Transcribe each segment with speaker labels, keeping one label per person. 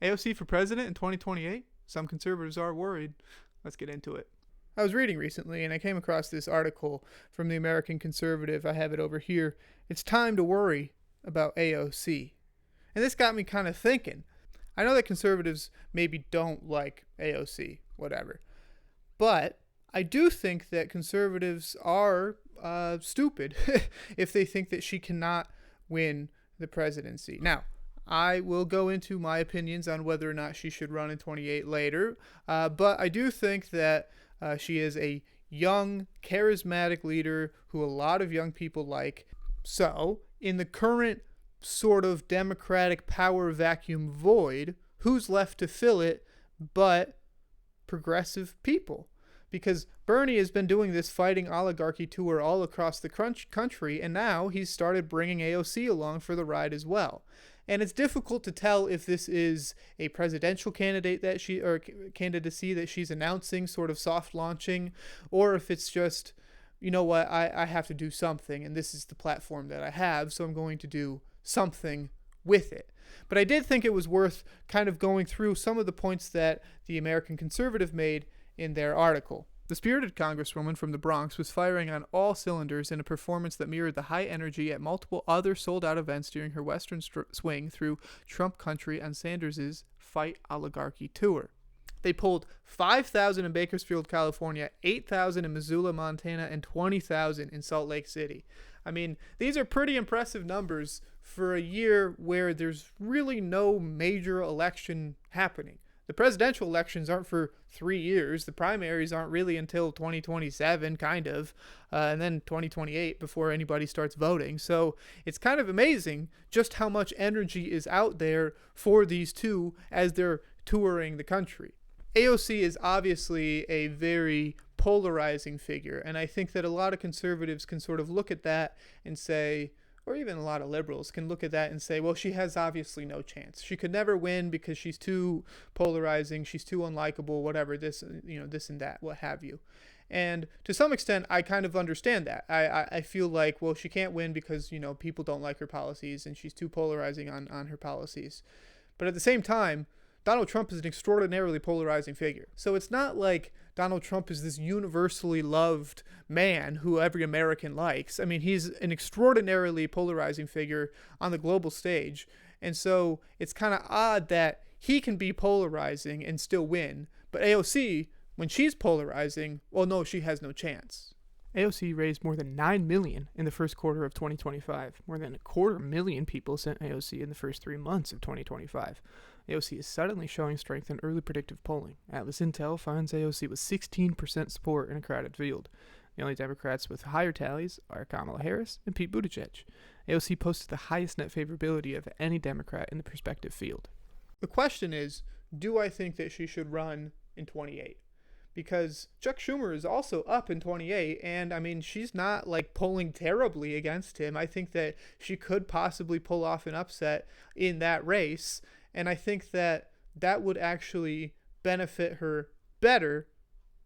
Speaker 1: AOC for president in 2028? Some conservatives are worried. Let's get into it. I was reading recently and I came across this article from the American Conservative. I have it over here. It's time to worry about AOC. And this got me kind of thinking. I know that conservatives maybe don't like AOC, whatever. But I do think that conservatives are stupid if they think that she cannot win the presidency. Now, I will go into my opinions on whether or not she should run in 28 later, but I do think that she is a young, charismatic leader who a lot of young people like. So, in the current sort of Democratic power vacuum void, who's left to fill it but progressive people? Because Bernie has been doing this fighting oligarchy tour all across the country, and now he's started bringing AOC along for the ride as well. And it's difficult to tell if this is a presidential candidate that candidacy that she's announcing, sort of soft launching, or if it's just, you know what, I have to do something, and this is the platform that I have, so I'm going to do something with it. But I did think it was worth kind of going through some of the points that the American Conservative made in their article. The spirited congresswoman from the Bronx was firing on all cylinders in a performance that mirrored the high energy at multiple other sold-out events during her western swing through Trump country on Sanders' Fight Oligarchy tour. They pulled 5,000 in Bakersfield, California, 8,000 in Missoula, Montana, and 20,000 in Salt Lake City. I mean, these are pretty impressive numbers for a year where there's really no major election happening. The presidential elections aren't for 3 years. The primaries aren't really until 2027, kind of, and then 2028 before anybody starts voting. So it's kind of amazing just how much energy is out there for these two as they're touring the country. AOC is obviously a very polarizing figure, and I think that a lot of conservatives can sort of look at that and say, or even a lot of liberals can look at that and say, well, she has obviously no chance. She could never win because she's too polarizing, she's too unlikable, whatever, this and that, what have you. And to some extent, I kind of understand that. I feel like, well, she can't win because, people don't like her policies and she's too polarizing on her policies. But at the same time, Donald Trump is an extraordinarily polarizing figure. So it's not like Donald Trump is this universally loved man who every American likes. I mean, he's an extraordinarily polarizing figure on the global stage. And so it's kind of odd that he can be polarizing and still win. But AOC, when she's polarizing, well, no, she has no chance. AOC raised more than $9 million in the first quarter of 2025. More than 250,000 people sent AOC in the first 3 months of 2025. AOC is suddenly showing strength in early predictive polling. Atlas Intel finds AOC with 16% support in a crowded field. The only Democrats with higher tallies are Kamala Harris and Pete Buttigieg. AOC posted the highest net favorability of any Democrat in the prospective field. The question is, do I think that she should run in 28? Because Chuck Schumer is also up in 28, and I mean, she's not like polling terribly against him. I think that she could possibly pull off an upset in that race, and I think that that would actually benefit her better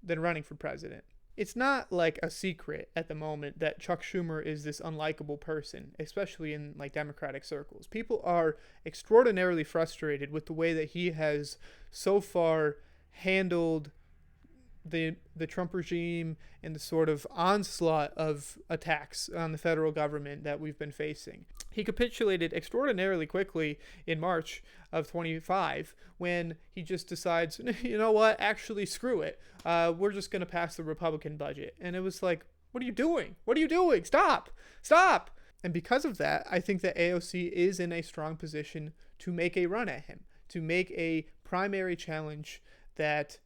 Speaker 1: than running for president. It's not like a secret at the moment that Chuck Schumer is this unlikable person, especially in like Democratic circles. People are extraordinarily frustrated with the way that he has so far handled the Trump regime and the sort of onslaught of attacks on the federal government that we've been facing. He capitulated extraordinarily quickly in March of 25 when he just decides, you know what, actually screw it. We're just going to pass the Republican budget. And it was like, what are you doing? What are you doing? Stop! Stop! And because of that, I think that AOC is in a strong position to make a run at him, to make a primary challenge that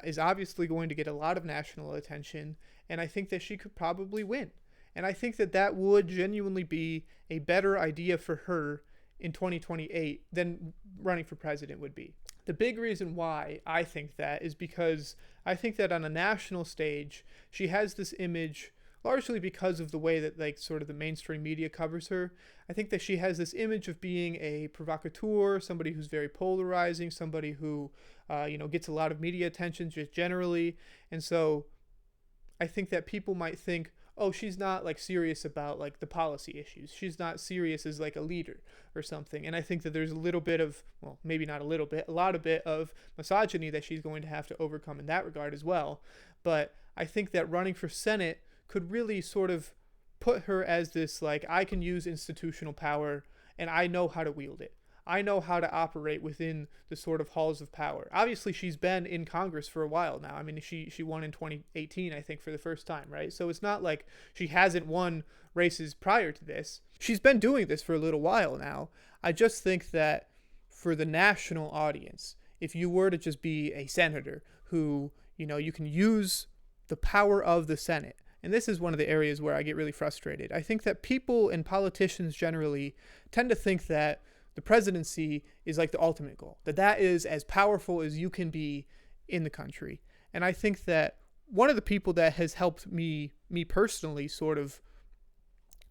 Speaker 1: is obviously going to get a lot of national attention, and I think that she could probably win. And I think that that would genuinely be a better idea for her in 2028 than running for president would be. The big reason why I think that is because I think that on a national stage, she has this image, largely because of the way that like sort of the mainstream media covers her. I think that she has this image of being a provocateur, somebody who's very polarizing, somebody who gets a lot of media attention just generally. And so I think that people might think, oh, she's not like serious about like the policy issues. She's not serious as like a leader or something. And I think that there's a little bit of, well, maybe not a little bit, a lot of bit of misogyny that she's going to have to overcome in that regard as well. But I think that running for Senate could really sort of put her as this, like, I can use institutional power and I know how to wield it. I know how to operate within the sort of halls of power. Obviously, she's been in Congress for a while now. I mean, she won in 2018, I think, for the first time, right? So it's not like she hasn't won races prior to this. She's been doing this for a little while now. I just think that for the national audience, if you were to just be a senator who, you know, you can use the power of the Senate. And this is one of the areas where I get really frustrated. I think that people and politicians generally tend to think that the presidency is like the ultimate goal, that is as powerful as you can be in the country. And I think that one of the people that has helped me personally sort of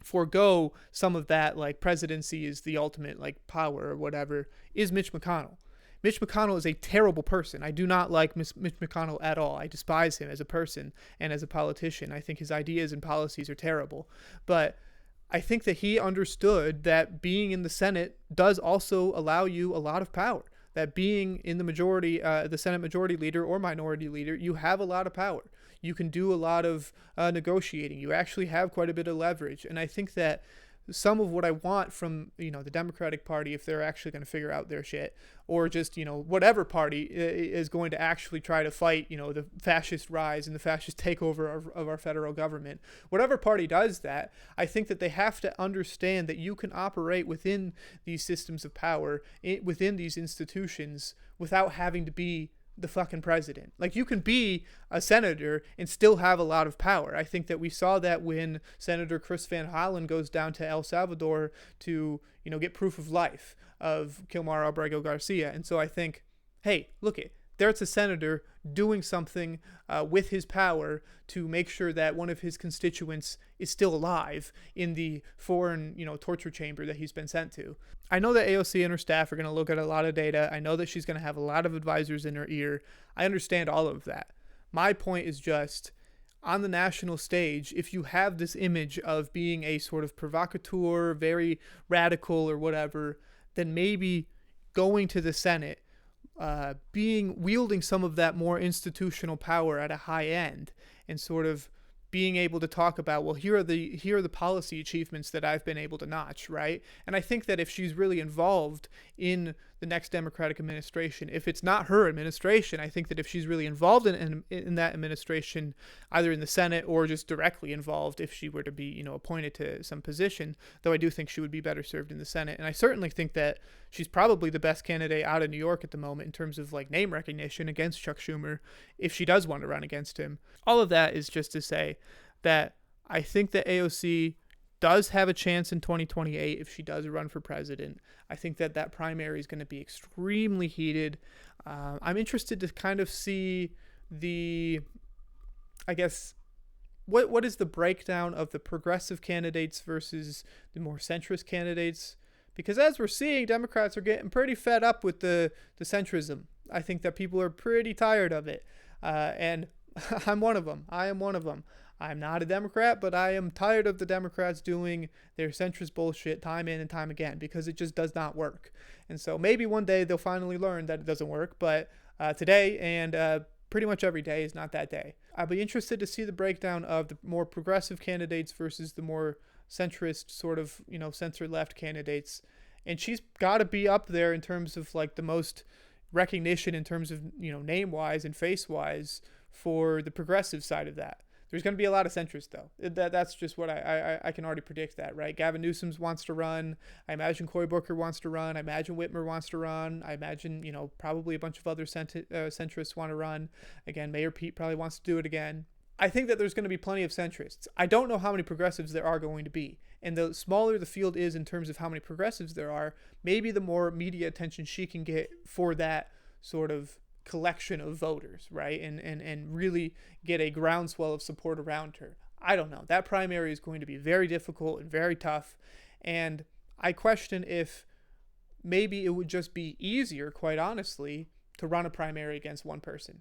Speaker 1: forego some of that, like presidency is the ultimate like power or whatever, is Mitch McConnell. Mitch McConnell is a terrible person. I do not like Mitch McConnell at all. I despise him as a person and as a politician. I think his ideas and policies are terrible. But I think that he understood that being in the Senate does also allow you a lot of power. That being in the majority, the Senate majority leader or minority leader, you have a lot of power. You can do a lot of negotiating. You actually have quite a bit of leverage. And I think that some of what I want from, you know, the Democratic Party, if they're actually going to figure out their shit, or just, you know, whatever party is going to actually try to fight, you know, the fascist rise and the fascist takeover of our federal government, whatever party does that, I think that they have to understand that you can operate within these systems of power, within these institutions, without having to be the fucking president. Like, you can be a senator and still have a lot of power. I think that we saw that when Senator Chris Van Hollen goes down to El Salvador to, you know, get proof of life of Kilmar Abrego Garcia. And so I think, hey, look it, there's a senator doing something with his power to make sure that one of his constituents is still alive in the foreign, you know, torture chamber that he's been sent to. I know that AOC and her staff are going to look at a lot of data. I know that she's going to have a lot of advisors in her ear. I understand all of that. My point is just, on the national stage, if you have this image of being a sort of provocateur, very radical or whatever, then maybe going to the Senate, wielding some of that more institutional power at a high end, and sort of being able to talk about, well, here are the policy achievements that I've been able to notch, right? And I think that if she's really involved in the next Democratic administration, if it's not her administration, I think that if she's really involved in that administration, either in the Senate or just directly involved, if she were to be, you know, appointed to some position, though I do think she would be better served in the Senate. And I certainly think that she's probably the best candidate out of New York at the moment in terms of like name recognition against Chuck Schumer, if she does want to run against him. All of that is just to say that I think that AOC does have a chance in 2028 if she does run for president. I think that that primary is going to be extremely heated. I'm interested to kind of see I guess, what is the breakdown of the progressive candidates versus the more centrist candidates? Because as we're seeing, Democrats are getting pretty fed up with the centrism. I think that people are pretty tired of it. And I'm one of them. I am one of them. I'm not a Democrat, but I am tired of the Democrats doing their centrist bullshit time in and time again, because it just does not work. And so maybe one day they'll finally learn that it doesn't work, but today and pretty much every day is not that day. I'll be interested to see the breakdown of the more progressive candidates versus the more centrist, sort of, you know, center-left candidates. And she's got to be up there in terms of like the most recognition in terms of, you know, name-wise and face-wise for the progressive side of that. There's going to be a lot of centrists, though. That's just what I can already predict that, right? Gavin Newsom wants to run. I imagine Cory Booker wants to run. I imagine Whitmer wants to run. I imagine, you know, probably a bunch of other centrists want to run. Again, Mayor Pete probably wants to do it again. I think that there's going to be plenty of centrists. I don't know how many progressives there are going to be. And the smaller the field is in terms of how many progressives there are, maybe the more media attention she can get for that sort of collection of voters, right? And really get a groundswell of support around her. I don't know. That primary is going to be very difficult and very tough. And I question if maybe it would just be easier, quite honestly, to run a primary against one person.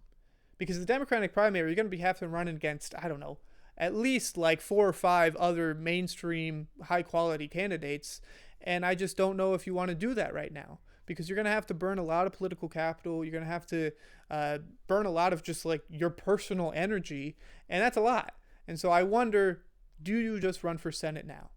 Speaker 1: Because the Democratic primary, you're going to be having to run against, I don't know, at least like 4 or 5 other mainstream high quality candidates. And I just don't know if you want to do that right now, because you're going to have to burn a lot of political capital. You're going to have to burn a lot of just like your personal energy. And that's a lot. And so I wonder, do you just run for Senate now?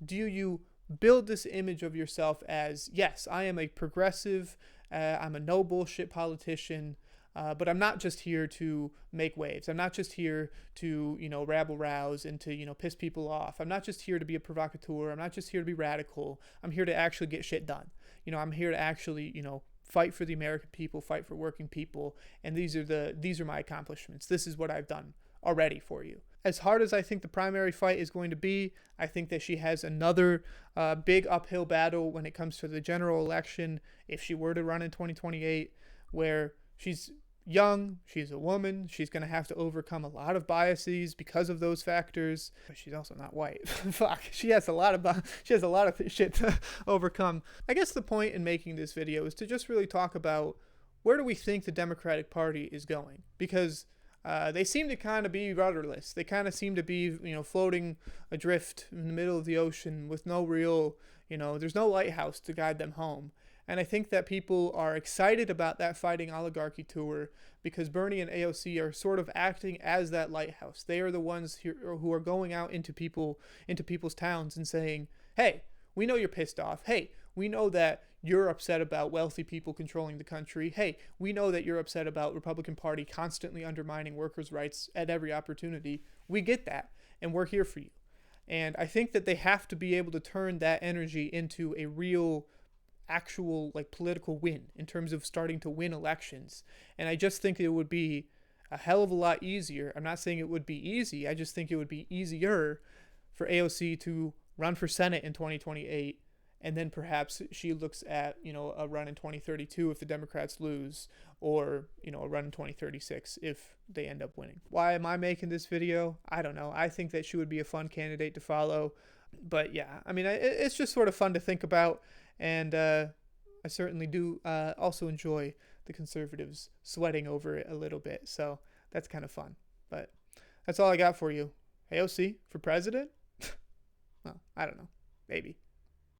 Speaker 1: Do you build this image of yourself as, yes, I am a progressive, I'm a no bullshit politician, but I'm not just here to make waves. I'm not just here to, rabble rouse and to, piss people off. I'm not just here to be a provocateur. I'm not just here to be radical. I'm here to actually get shit done. I'm here to actually, fight for the American people, fight for working people. And these are my accomplishments. This is what I've done already for you. As hard as I think the primary fight is going to be, I think that she has another big uphill battle when it comes to the general election, if she were to run in 2028, where she's young, she's a woman, she's going to have to overcome a lot of biases because of those factors. But she's also not white. Fuck, she has a lot of shit to overcome. I guess the point in making this video is to just really talk about, where do we think the Democratic Party is going? Because they seem to kind of be rudderless. They kind of seem to be, floating adrift in the middle of the ocean with no real, there's no lighthouse to guide them home. And I think that people are excited about that Fighting Oligarchy tour because Bernie and AOC are sort of acting as that lighthouse. They are the ones who are going out into people's towns and saying, hey, we know you're pissed off. Hey, we know that you're upset about wealthy people controlling the country. Hey, we know that you're upset about Republican Party constantly undermining workers' rights at every opportunity. We get that, and we're here for you. And I think that they have to be able to turn that energy into a real, actual, political win in terms of starting to win elections. And I just think it would be a hell of a lot easier. I'm not saying it would be easy. I just think it would be easier for AOC to run for Senate in 2028. And then perhaps she looks at, a run in 2032 if the Democrats lose, or, a run in 2036 if they end up winning. Why am I making this video? I don't know. I think that she would be a fun candidate to follow. But yeah, I mean, it's just sort of fun to think about. And I certainly do also enjoy the conservatives sweating over it a little bit. So that's kind of fun. But that's all I got for you. AOC for president? Well, I don't know. Maybe.